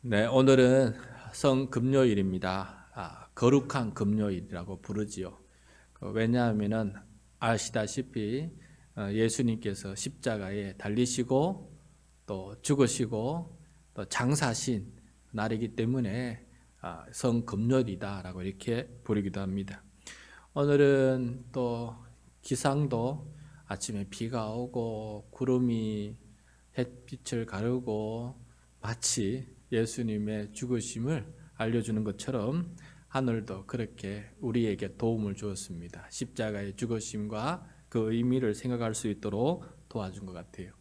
네, 오늘은 성금요일입니다. 거룩한 금요일이라고 부르지요. 왜냐하면은 아시다시피 예수님께서 십자가에 달리시고 또 죽으시고 또 장사하신 날이기 때문에 성금요일이다라고 이렇게 부르기도 합니다. 오늘은 또 기상도 아침에 비가 오고 구름이 햇빛을 가르고 마치 예수님의 죽으심을 알려주는 것처럼 하늘도 그렇게 우리에게 도움을 주었습니다. 십자가의 죽으심과 그 의미를 생각할 수 있도록 도와준 것 같아요.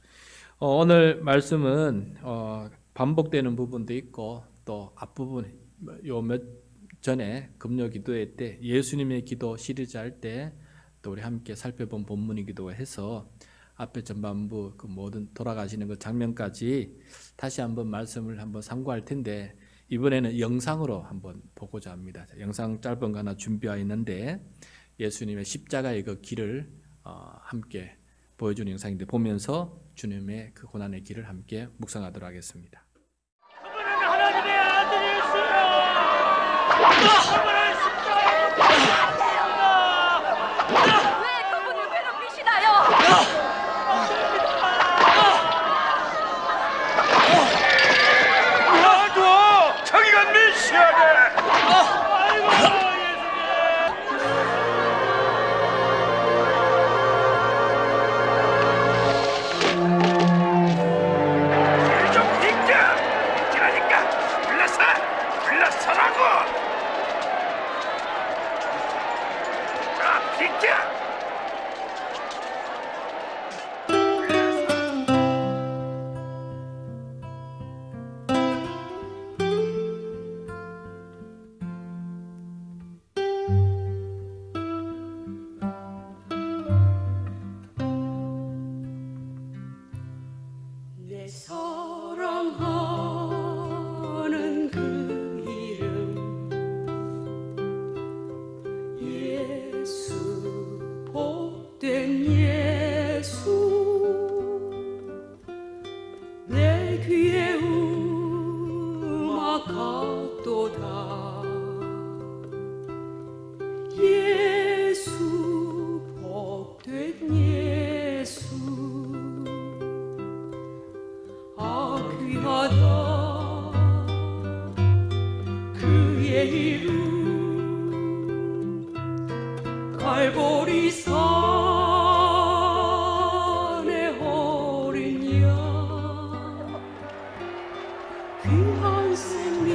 오늘 말씀은 반복되는 부분도 있고 또 앞부분 요 몇 전에 금요 기도회 때 예수님의 기도 시리즈 할 때 또 우리 함께 살펴본 본문이기도 해서 앞에 전반부 그 모든 돌아가시는 그 장면까지 다시 한번 말씀을 한번 참고할 텐데 이번에는 영상으로 한번 보고자 합니다. 영상 짧은 거 하나 준비하였는데 예수님의 십자가의 그 길을 함께 보여주는 영상인데 보면서 주님의 그 고난의 길을 함께 묵상하도록 하겠습니다. 그분은 하나님의 아들이시여. 그분은 십자가에 왜 그분을 괴롭히시나요? 놔둬! 자기가 메시아네! 아이고 예수님! 좀 비켜! 비키라니까! 물러서라고! 자, 비켜! 내 사랑하는 그 이름 예수 복된 예수 내 귀에 음악 같도다 예수 복된 예수 귀하다 그의 이름 갈보리 산의 어린 양 귀한 생명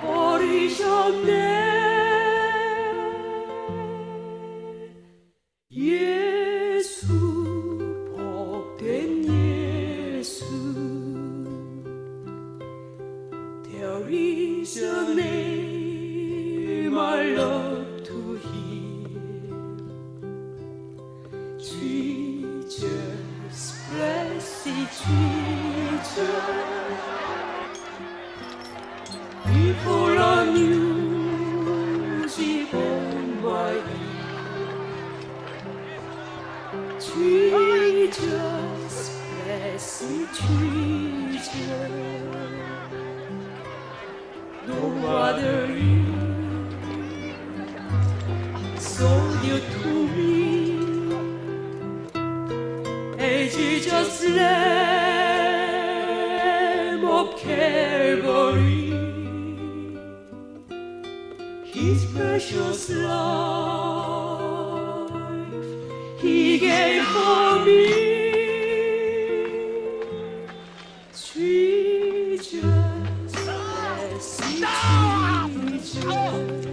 버리셨네 예수 복된 예수 There is a name I love to hear Jesus, blessed Jesus Before I knew on my ear Jesus, blessed Jesus, no other so dear to me as Jesus Lamb of Calvary, His precious life He gave for me. Jesus, blessed Jesus.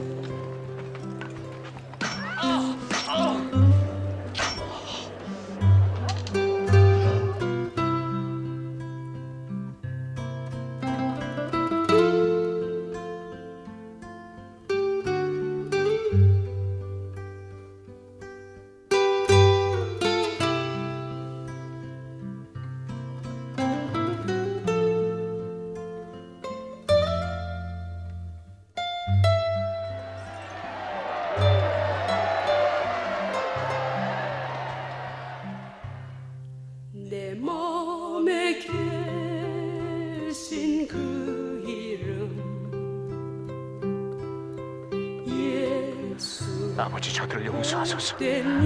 아버지, 저들을 용서하소서. 된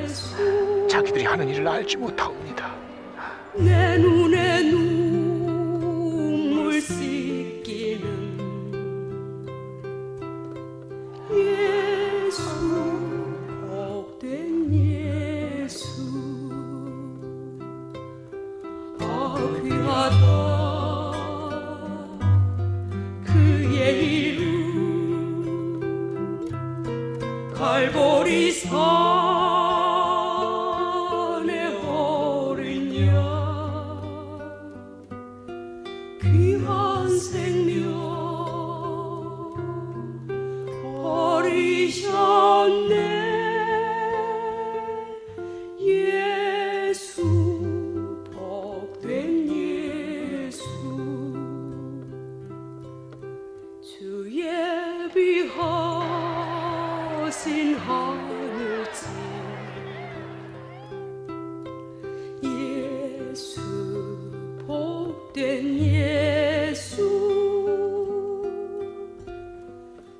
예수 자기들이 하는 일을 알지 못하옵니다. 내 눈에 눈물 씻기는 예수 복된 예수 귀하다 그의 이름 갈보리 산에 어린 양 귀한 생명 버리셨네 예수 복된 예수 주 예비하신 하늘집 예수 복된 예수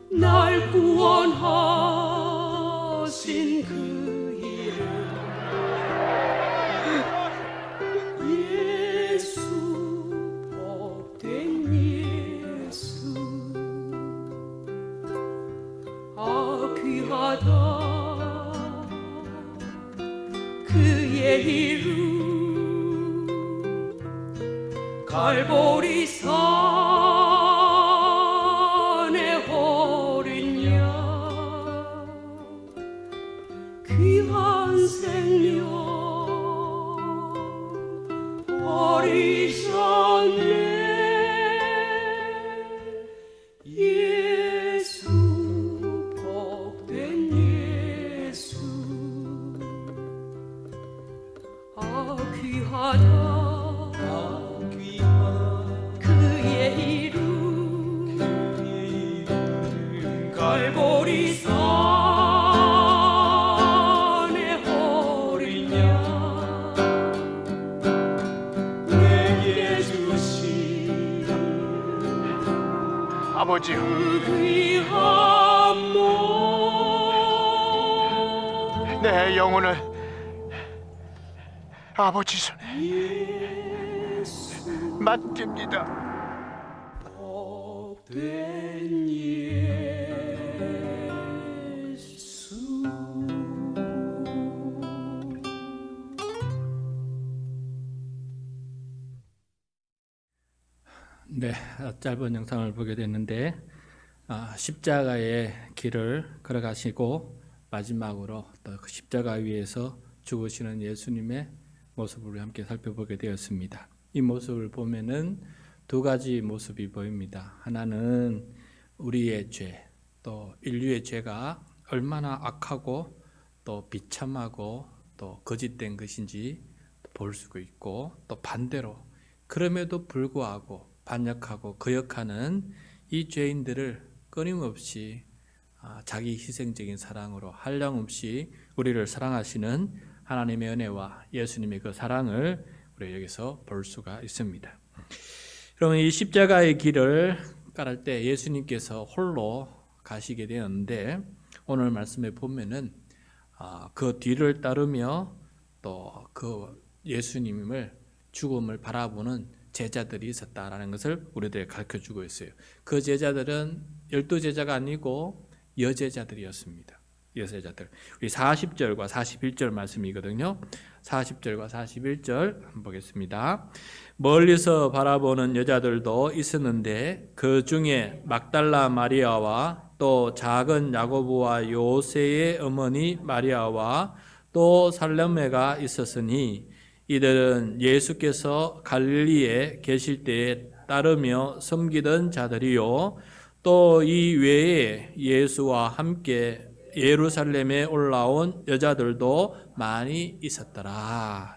날 구원하신 그 이름 예수 복된 예수 귀하다 그의 이름 갈보리 산에 어린 양 귀한 생명 버리셨네 예수 복된 예수 귀하다 그의 이름 갈보리 산에 어린 양 내게 주신 아버지요, 그 귀한 몸 내 영혼을 아버지 손에 맡깁니다. 복된 예수 네, 짧은 영상을 보게 됐는데 십자가의 길을 걸어가시고 마지막으로 또 그 십자가 위에서 죽으시는 예수님의 모습을 우리 함께 살펴보게 되었습니다. 이 모습을 보면은 두 가지 모습이 보입니다. 하나는 우리의 죄, 또 인류의 죄가 얼마나 악하고 또 비참하고 또 거짓된 것인지 볼 수가 있고, 또 반대로 그럼에도 불구하고 반역하고 거역하는 이 죄인들을 끊임없이 자기 희생적인 사랑으로 한량없이 우리를 사랑하시는 하나님의 은혜와 예수님의 그 사랑을 우리 여기서 볼 수가 있습니다. 그러면 이 십자가의 길을 깔을 때 예수님께서 홀로 가시게 되었는데, 오늘 말씀에 보면은 그 뒤를 따르며 또 그 예수님을 죽음을 바라보는 제자들이 있었다라는 것을 우리들에게 가르쳐주고 있어요. 그 제자들은 12제자가 아니고 여제자들이었습니다. 여제자들. 우리 40절과 41절 말씀이거든요. 40절과 41절 한번 보겠습니다. 멀리서 바라보는 여자들도 있었는데 그 중에 막달라 마리아와 또 작은 야고보와 요새의 어머니 마리아와 또 살로메가 있었으니 이들은 예수께서 갈릴리에 계실 때에 따르며 섬기던 자들이요, 또 이 외에 예수와 함께 예루살렘에 올라온 여자들도 많이 있었더라.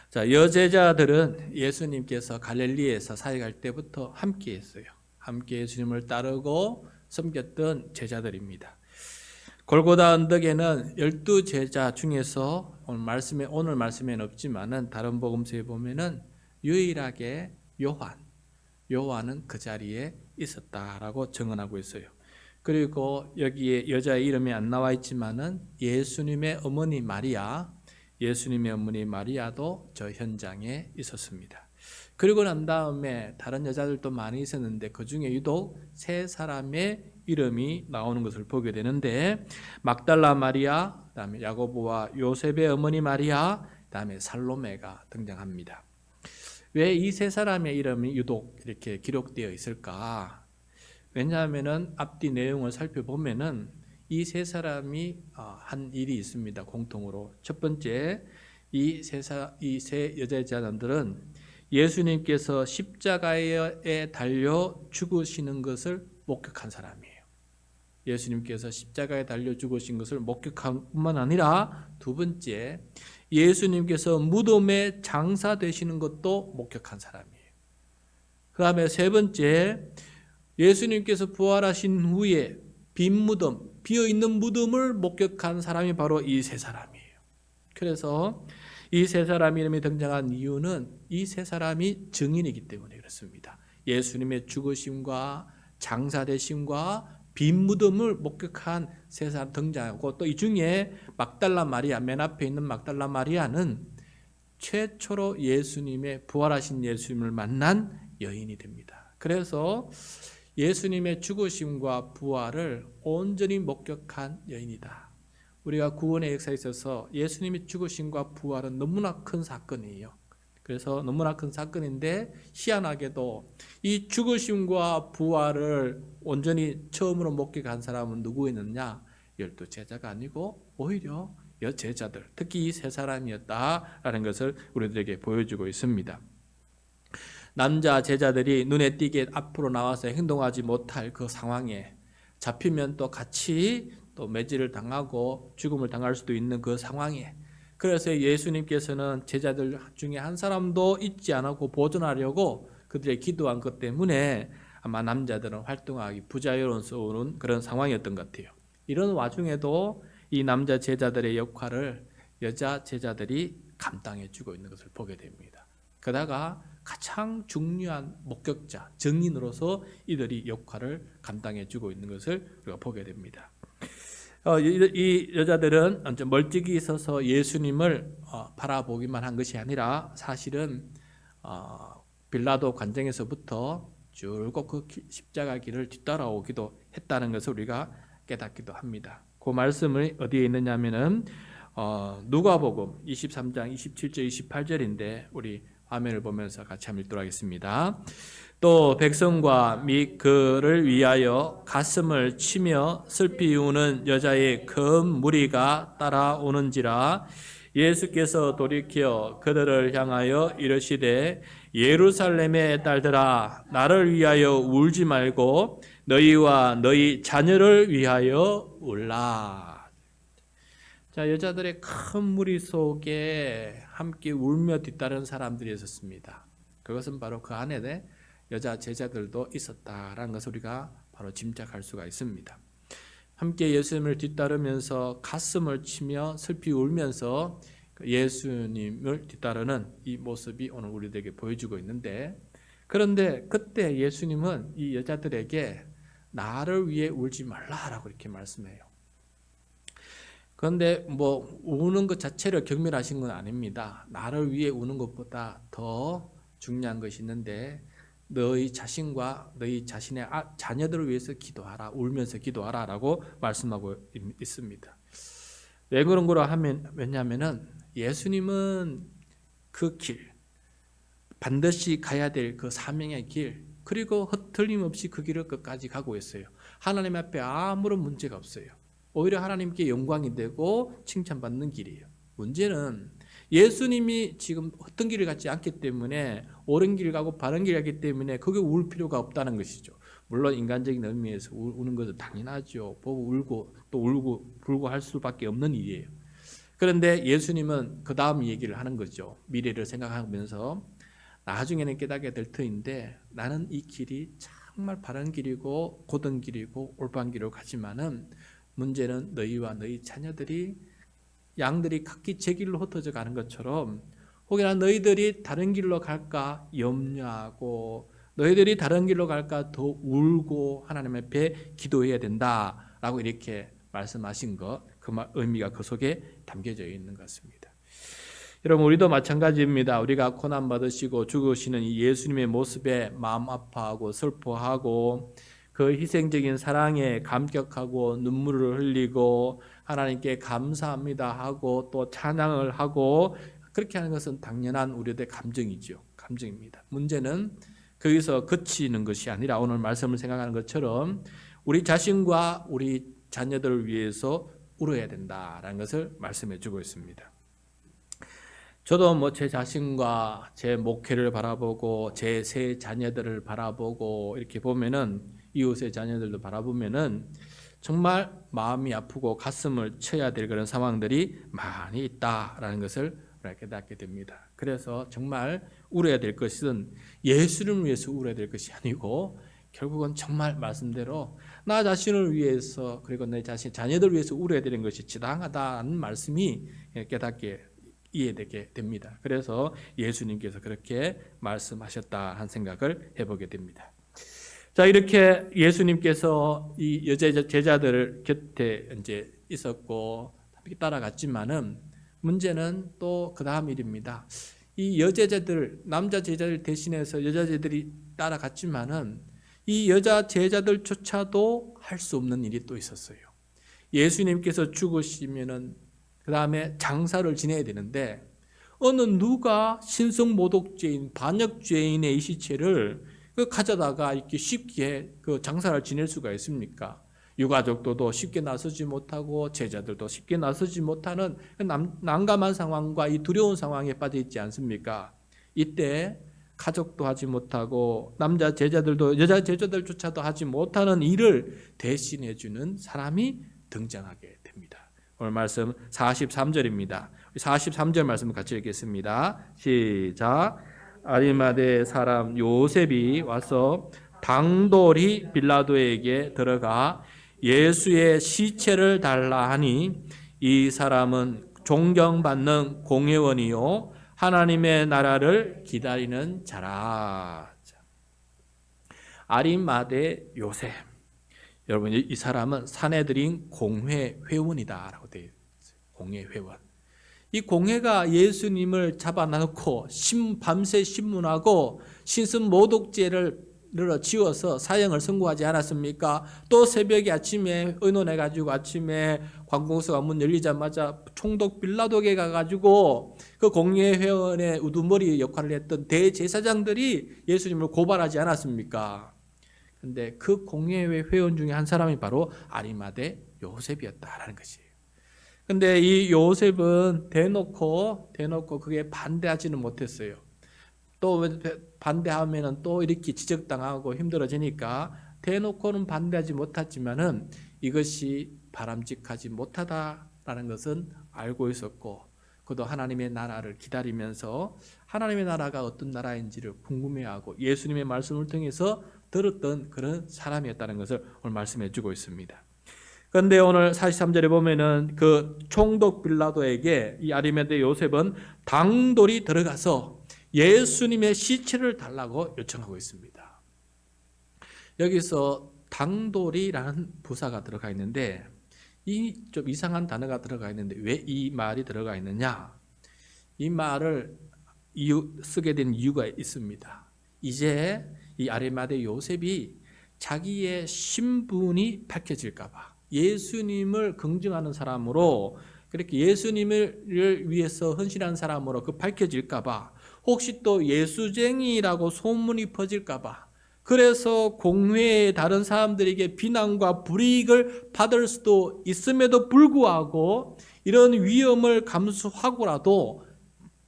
자, 여제자들은 예수님께서 갈릴리에서 사역할 때부터 함께 했어요. 함께 예수님을 따르고 섬겼던 제자들입니다. 골고다 언덕에는 12제자 중에서 오늘 말씀에는 없지만은 다른 복음서에 보면은 유일하게 요한은 그 자리에 있었다라고 증언하고 있어요. 그리고 여기에 여자의 이름이 안 나와 있지만은 예수님의 어머니 마리아도 저 현장에 있었습니다. 그리고 난 다음에 다른 여자들도 많이 있었는데 그 중에 유독 세 사람의 이름이 나오는 것을 보게 되는데 막달라 마리아, 그다음에 야고보와 요셉의 어머니 마리아, 그다음에 살로메가 등장합니다. 왜 이 세 사람의 이름이 유독 이렇게 기록되어 있을까? 왜냐하면은 앞뒤 내용을 살펴보면은 이 세 사람이 한 일이 있습니다. 공통으로. 첫 번째, 이 세 여자의 자녀들은 예수님께서 십자가에 달려 죽으시는 것을 목격한 사람이에요. 예수님께서 십자가에 달려 죽으신 것을 목격한 뿐만 아니라 두 번째, 예수님께서 무덤에 장사되시는 것도 목격한 사람이에요. 그 다음에 세 번째, 예수님께서 부활하신 후에 빈 무덤, 비어있는 무덤을 목격한 사람이 바로 이 세 사람이에요. 그래서 이 세 사람 이름이 등장한 이유는 이 세 사람이 증인이기 때문에 그렇습니다. 예수님의 죽으심과 장사되심과 빈 무덤을 목격한 세 사람 등장하고 또 이 중에 막달라 마리아, 맨 앞에 있는 막달라 마리아는 최초로 부활하신 예수님을 만난 여인이 됩니다. 그래서 예수님의 죽으심과 부활을 온전히 목격한 여인이다. 우리가 구원의 역사에 있어서 예수님의 죽으심과 부활은 너무나 큰 사건이에요. 그래서 너무나 큰 사건인데 희한하게도 이 죽으심과 부활을 온전히 처음으로 목격한 사람은 누구였느냐? 12 제자가 아니고 오히려 여제자들, 특히 이 세 사람이었다라는 것을 우리들에게 보여주고 있습니다. 남자 제자들이 눈에 띄게 앞으로 나와서 행동하지 못할 그 상황에 잡히면 또 같이 또 매질을 당하고 죽음을 당할 수도 있는 그 상황에, 그래서 예수님께서는 제자들 중에 한 사람도 잊지 않고 보존하려고 그들의 기도한 것 때문에 아마 남자들은 활동하기 부자연스러운 그런 상황이었던 것 같아요. 이런 와중에도 이 남자 제자들의 역할을 여자 제자들이 감당해 주고 있는 것을 보게 됩니다. 게다가 가장 중요한 목격자, 증인으로서 이들이 역할을 감당해 주고 있는 것을 우리가 보게 됩니다. 이 여자들은 멀찍이 있어서 예수님을 바라보기만 한 것이 아니라 사실은 빌라도 관정에서부터 줄곧 그 십자가 길을 뒤따라오기도 했다는 것을 우리가 깨닫기도 합니다. 그 말씀이 어디에 있느냐면은 누가복음 23장 27절 28절인데 우리 화면을 보면서 같이 한번 읽도록 하겠습니다. 또 백성과 및 그를 위하여 가슴을 치며 슬피 우는 여자의 큰 무리가 따라오는지라. 예수께서 돌이켜 그들을 향하여 이르시되 예루살렘의 딸들아, 나를 위하여 울지 말고 너희와 너희 자녀를 위하여 울라. 자, 여자들의 큰 무리 속에 함께 울며 뒤따르는 사람들이 있었습니다. 그것은 바로 그 안에 여자 제자들도 있었다라는 것을 우리가 바로 짐작할 수가 있습니다. 함께 예수님을 뒤따르면서 가슴을 치며 슬피 울면서 예수님을 뒤따르는 이 모습이 오늘 우리들에게 보여주고 있는데, 그런데 그때 예수님은 이 여자들에게 나를 위해 울지 말라라고 이렇게 말씀해요. 그런데 우는 것 자체를 경멸하신 건 아닙니다. 나를 위해 우는 것보다 더 중요한 것이 있는데 너희 자신과 너희 자신의 자녀들을 위해서 기도하라, 울면서 기도하라 라고 말씀하고 있습니다. 왜 그런 거라 하면, 왜냐하면 예수님은 그 길, 반드시 가야 될 그 사명의 길, 그리고 틀림없이 그 길을 끝까지 가고 있어요. 하나님 앞에 아무런 문제가 없어요. 오히려 하나님께 영광이 되고 칭찬받는 길이에요. 문제는 예수님이 지금 어떤 길을 갖지 않기 때문에 옳은 길 가고 바른 길 가기 때문에 그게 울 필요가 없다는 것이죠. 물론 인간적인 의미에서 우는 것은 당연하죠. 보고 울고 또 울고 불고 할 수밖에 없는 일이에요. 그런데 예수님은 그 다음 얘기를 하는 거죠. 미래를 생각하면서 나중에는 깨닫게 될 터인데 나는 이 길이 정말 바른 길이고 고든 길이고 올바른 길로 가지만은 문제는 너희와 너희 자녀들이 양들이 각기 제 길로 흩어져 가는 것처럼 혹여나 너희들이 다른 길로 갈까 염려하고 너희들이 다른 길로 갈까 더 울고 하나님 앞에 기도해야 된다라고 이렇게 말씀하신 것, 그 의미가 그 속에 담겨져 있는 것 같습니다. 여러분, 우리도 마찬가지입니다. 우리가 고난 받으시고 죽으시는 이 예수님의 모습에 마음 아파하고 슬퍼하고 그 희생적인 사랑에 감격하고 눈물을 흘리고 하나님께 감사합니다 하고 또 찬양을 하고 그렇게 하는 것은 당연한 우리들의 감정이죠. 감정입니다. 문제는 거기서 그치는 것이 아니라 오늘 말씀을 생각하는 것처럼 우리 자신과 우리 자녀들을 위해서 울어야 된다라는 것을 말씀해 주고 있습니다. 저도 제 자신과 제 목회를 바라보고 제 세 자녀들을 바라보고 이렇게 보면은 이웃의 자녀들도 바라보면은 정말 마음이 아프고 가슴을 쳐야 될 그런 상황들이 많이 있다라는 것을 깨닫게 됩니다. 그래서 정말 울어야 될 것은 예수를 위해서 울어야 될 것이 아니고 결국은 정말 말씀대로 나 자신을 위해서 그리고 내 자신 자녀들 위해서 울어야 되는 것이 지당하다는 말씀이 깨닫게 이해되게 됩니다. 그래서 예수님께서 그렇게 말씀하셨다 한 생각을 해보게 됩니다. 자, 이렇게 예수님께서 이 여자 제자들 곁에 이제 있었고 따라갔지만은 문제는 또 그 다음 일입니다. 이 여제자들, 남자 제자들 대신해서 여자 제자들이 따라갔지만은 이 여자 제자들조차도 할 수 없는 일이 또 있었어요. 예수님께서 죽으시면은 그 다음에 장사를 지내야 되는데 어느 누가 신성모독죄인 반역죄인의 이 시체를 가져다가 이렇게 쉽게 그 장사를 지낼 수가 있습니까? 유가족도 쉽게 나서지 못하고 제자들도 쉽게 나서지 못하는 난감한 상황과 이 두려운 상황에 빠져 있지 않습니까? 이때 가족도 하지 못하고 남자 제자들도 여자 제자들조차도 하지 못하는 일을 대신해 주는 사람이 등장하게 됩니다. 오늘 말씀 43절입니다. 43절 말씀 같이 읽겠습니다. 시작. 아리마대 사람 요셉이 와서 당돌이 빌라도에게 들어가 예수의 시체를 달라 하니 이 사람은 존경받는 공회원이요 하나님의 나라를 기다리는 자라. 아리마대 요셉. 여러분, 이 사람은 사내들인 공회 회원이다라고 되어 있어요. 공회 회원. 이 공회가 예수님을 잡아놓고 밤새 신문하고 신승모독죄를 지어서 사형을 선고하지 않았습니까? 또 새벽에 아침에 의논해가지고 아침에 관공서가 문 열리자마자 총독 빌라도에게 가가지고 그 공회 회원의 우두머리 역할을 했던 대제사장들이 예수님을 고발하지 않았습니까? 근데 그 공회회 회원 중에 한 사람이 바로 아리마대 요셉이었다라는 것이에요. 근데 이 요셉은 대놓고 그게 반대하지는 못했어요. 또 반대하면은 또 이렇게 지적당하고 힘들어지니까 대놓고는 반대하지 못했지만은 이것이 바람직하지 못하다라는 것은 알고 있었고, 그도 하나님의 나라를 기다리면서 하나님의 나라가 어떤 나라인지를 궁금해하고 예수님의 말씀을 통해서 들었던 그런 사람이었다는 것을 오늘 말씀해 주고 있습니다. 그런데 오늘 43절에 보면은 그 총독 빌라도에게 이 아리마대 요셉은 당돌이 들어가서 예수님의 시체를 달라고 요청하고 있습니다. 여기서 당돌이라는 부사가 들어가 있는데 이 좀 이상한 단어가 들어가 있는데 왜 이 말이 들어가 있느냐? 이 말을 쓰게 된 이유가 있습니다. 이제 이 아리마대 요셉이 자기의 신분이 밝혀질까 봐, 예수님을 긍정하는 사람으로, 그렇게 예수님을 위해서 헌신한 사람으로 밝혀질까 봐, 혹시 또 예수쟁이라고 소문이 퍼질까 봐, 그래서 공회의 다른 사람들에게 비난과 불이익을 받을 수도 있음에도 불구하고 이런 위험을 감수하고라도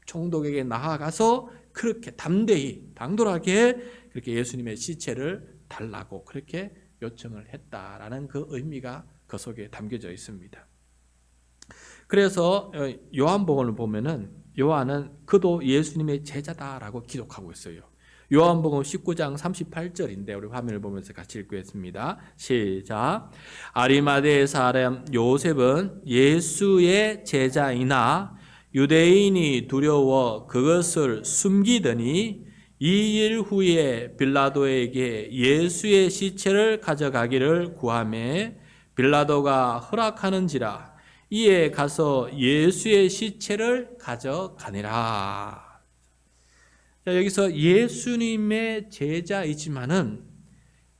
총독에게 나아가서 그렇게 담대히 당돌하게 그렇게 예수님의 시체를 달라고 그렇게 요청을 했다라는 그 의미가 그 속에 담겨져 있습니다. 그래서 요한복음을 보면은 요한은 그도 예수님의 제자다라고 기록하고 있어요. 요한복음 19장 38절인데 우리 화면을 보면서 같이 읽겠습니다. 시작. 아리마대 사람 요셉은 예수의 제자이나 유대인이 두려워 그것을 숨기더니 이 일 후에 빌라도에게 예수의 시체를 가져가기를 구하매 빌라도가 허락하는지라 이에 가서 예수의 시체를 가져가니라. 자, 여기서 예수님의 제자이지만은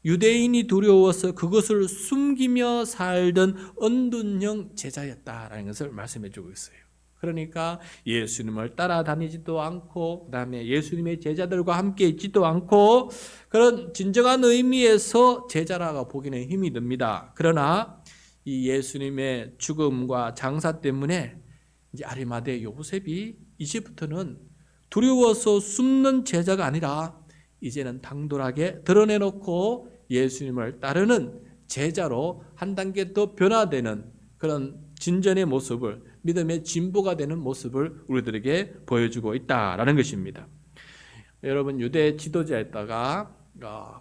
유대인이 두려워서 그것을 숨기며 살던 언둔형 제자였다라는 것을 말씀해 주고 있어요. 그러니까 예수님을 따라다니지도 않고 그다음에 예수님의 제자들과 함께 있지도 않고 그런 진정한 의미에서 제자라고 보기는 힘이 듭니다. 그러나 이 예수님의 죽음과 장사 때문에 이제 아리마대 요셉이 이제부터는 두려워서 숨는 제자가 아니라 이제는 당돌하게 드러내놓고 예수님을 따르는 제자로 한 단계 더 변화되는 그런 진전의 모습을, 믿음의 진보가 되는 모습을 우리들에게 보여주고 있다라는 것입니다. 여러분, 유대 지도자였다가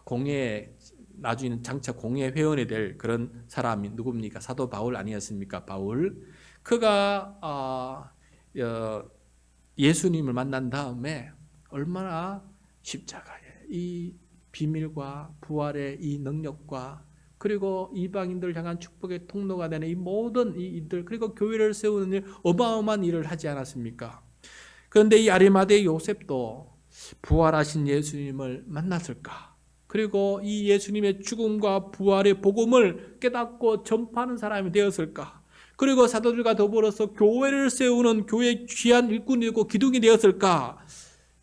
공예, 나중에는 장차 공예 회원이 될 그런 사람이 누굽니까? 사도 바울 아니었습니까? 바울. 그가 예수님을 만난 다음에 얼마나 십자가의 이 비밀과 부활의 이 능력과 그리고 이방인들 향한 축복의 통로가 되는 이 모든 이 일들, 그리고 교회를 세우는 일, 어마어마한 일을 하지 않았습니까? 그런데 이 아리마대 요셉도 부활하신 예수님을 만났을까? 그리고 이 예수님의 죽음과 부활의 복음을 깨닫고 전파하는 사람이 되었을까? 그리고 사도들과 더불어서 교회를 세우는 교회의 귀한 일꾼이고 기둥이 되었을까?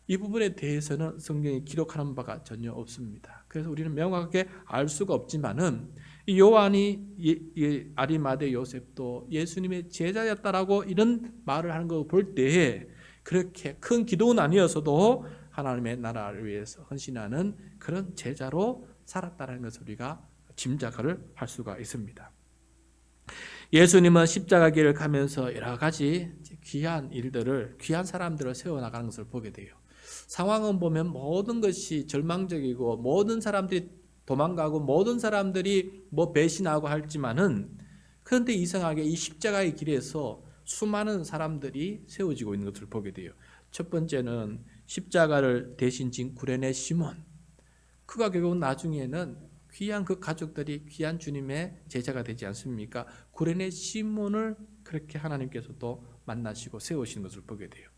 이 부분에 대해서는 성경이 기록하는 바가 전혀 없습니다. 그래서 우리는 명확하게 알 수가 없지만은 이 요한이 아리마대 요셉도 예수님의 제자였다라고 이런 말을 하는 거 볼 때에 그렇게 큰 기도는 아니어서도 하나님의 나라를 위해서 헌신하는 그런 제자로 살았다는 것을 우리가 짐작을 할 수가 있습니다. 예수님은 십자가 길을 가면서 여러 가지 귀한 일들을, 귀한 사람들을 세워나가는 것을 보게 돼요. 상황은 보면 모든 것이 절망적이고 모든 사람들이 도망가고 모든 사람들이 배신하고 할지만은, 그런데 이상하게 이 십자가의 길에서 수많은 사람들이 세워지고 있는 것을 보게 돼요. 첫 번째는 십자가를 대신 진 구레네 시몬. 그가 결국 나중에는 귀한 그 가족들이 귀한 주님의 제자가 되지 않습니까? 구레네 시몬을 그렇게 하나님께서도 만나시고 세우시는 것을 보게 돼요.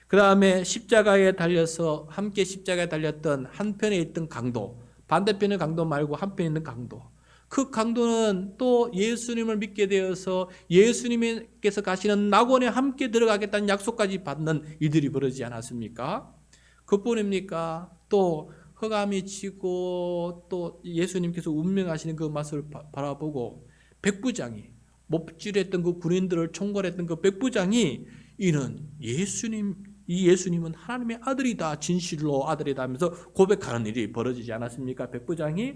그 다음에 십자가에 달려서 함께 십자가에 달렸던 한편에 있던 강도, 반대편의 강도 말고 한편에 있는 강도, 그 강도는 또 예수님을 믿게 되어서 예수님께서 가시는 낙원에 함께 들어가겠다는 약속까지 받는 일들이 벌어지지 않았습니까? 그뿐입니까? 또 흑암이 지고 또 예수님께서 운명하시는 그 맛을 바라보고 백부장이 몹질했던 그 군인들을 총괄했던 그 백부장이 이는 이 예수님은 하나님의 아들이다, 진실로 아들이다 하면서 고백하는 일이 벌어지지 않았습니까? 백부장이.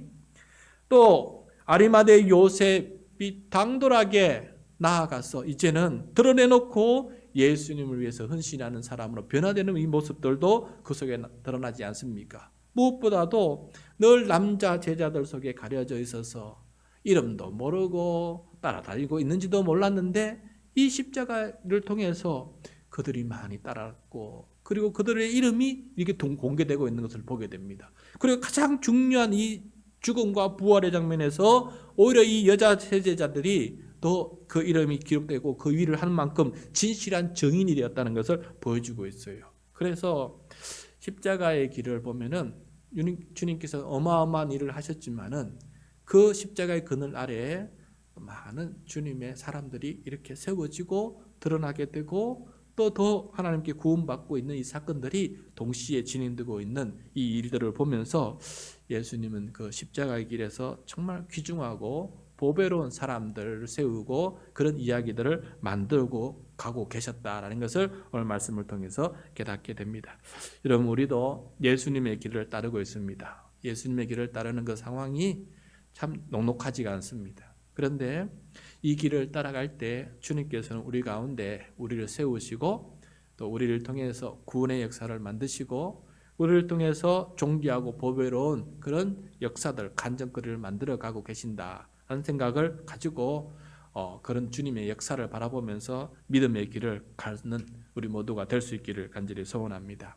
또 아리마대 요셉이 당돌하게 나아가서 이제는 드러내놓고 예수님을 위해서 헌신하는 사람으로 변화되는 이 모습들도 그 속에 드러나지 않습니까? 무엇보다도 늘 남자 제자들 속에 가려져 있어서 이름도 모르고 따라다니고 있는지도 몰랐는데 이 십자가를 통해서 그들이 많이 따랐고, 그리고 그들의 이름이 이렇게 공개되고 있는 것을 보게 됩니다. 그리고 가장 중요한 이 죽음과 부활의 장면에서 오히려 이 여자 세제자들이 더 그 이름이 기록되고 그 위를 한 만큼 진실한 증인이 되었다는 것을 보여주고 있어요. 그래서 십자가의 길을 보면은 주님께서 어마어마한 일을 하셨지만은 그 십자가의 그늘 아래에 많은 주님의 사람들이 이렇게 세워지고 드러나게 되고 또 더 하나님께 구원받고 있는 이 사건들이 동시에 진행되고 있는 이 일들을 보면서 예수님은 그 십자가의 길에서 정말 귀중하고 보배로운 사람들을 세우고 그런 이야기들을 만들고 가고 계셨다라는 것을 오늘 말씀을 통해서 깨닫게 됩니다. 여러분, 우리도 예수님의 길을 따르고 있습니다. 예수님의 길을 따르는 그 상황이 참 녹록하지가 않습니다. 그런데 이 길을 따라갈 때 주님께서는 우리 가운데 우리를 세우시고 또 우리를 통해서 구원의 역사를 만드시고 우리를 통해서 존귀하고 보배로운 그런 역사들, 간증거리를 만들어가고 계신다라는 생각을 가지고 그런 주님의 역사를 바라보면서 믿음의 길을 가는 우리 모두가 될 수 있기를 간절히 소원합니다.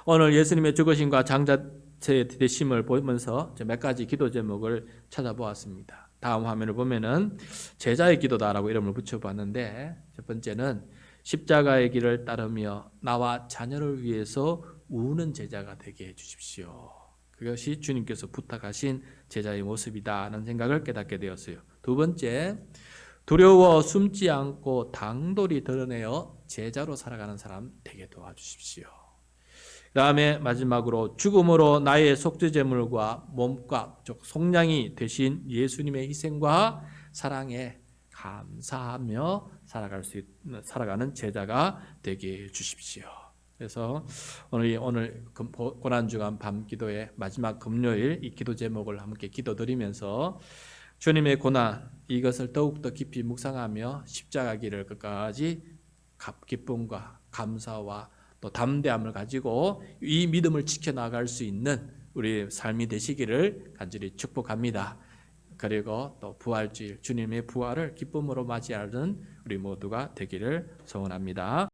오늘 예수님의 죽으심과 장자의 되심을 보면서 몇 가지 기도 제목을 찾아보았습니다. 다음 화면을 보면은 제자의 기도다라고 이름을 붙여봤는데, 첫 번째는 십자가의 길을 따르며 나와 자녀를 위해서 우는 제자가 되게 해주십시오. 그것이 주님께서 부탁하신 제자의 모습이다라는 생각을 깨닫게 되었어요. 두 번째, 두려워 숨지 않고 당돌이 드러내어 제자로 살아가는 사람 되게 도와주십시오. 그 다음에 마지막으로 죽음으로 나의 속죄제물과 몸과 속량이 되신 예수님의 희생과 사랑에 감사하며 살아가는 제자가 되게 해주십시오. 그래서 오늘 고난주간 밤기도의 마지막 금요일 이 기도 제목을 함께 기도드리면서 주님의 고난 이것을 더욱더 깊이 묵상하며 십자가 길을 끝까지 기쁨과 감사와 또 담대함을 가지고 이 믿음을 지켜나갈 수 있는 우리 삶이 되시기를 간절히 축복합니다. 그리고 또 부활주일 주님의 부활을 기쁨으로 맞이하는 우리 모두가 되기를 소원합니다.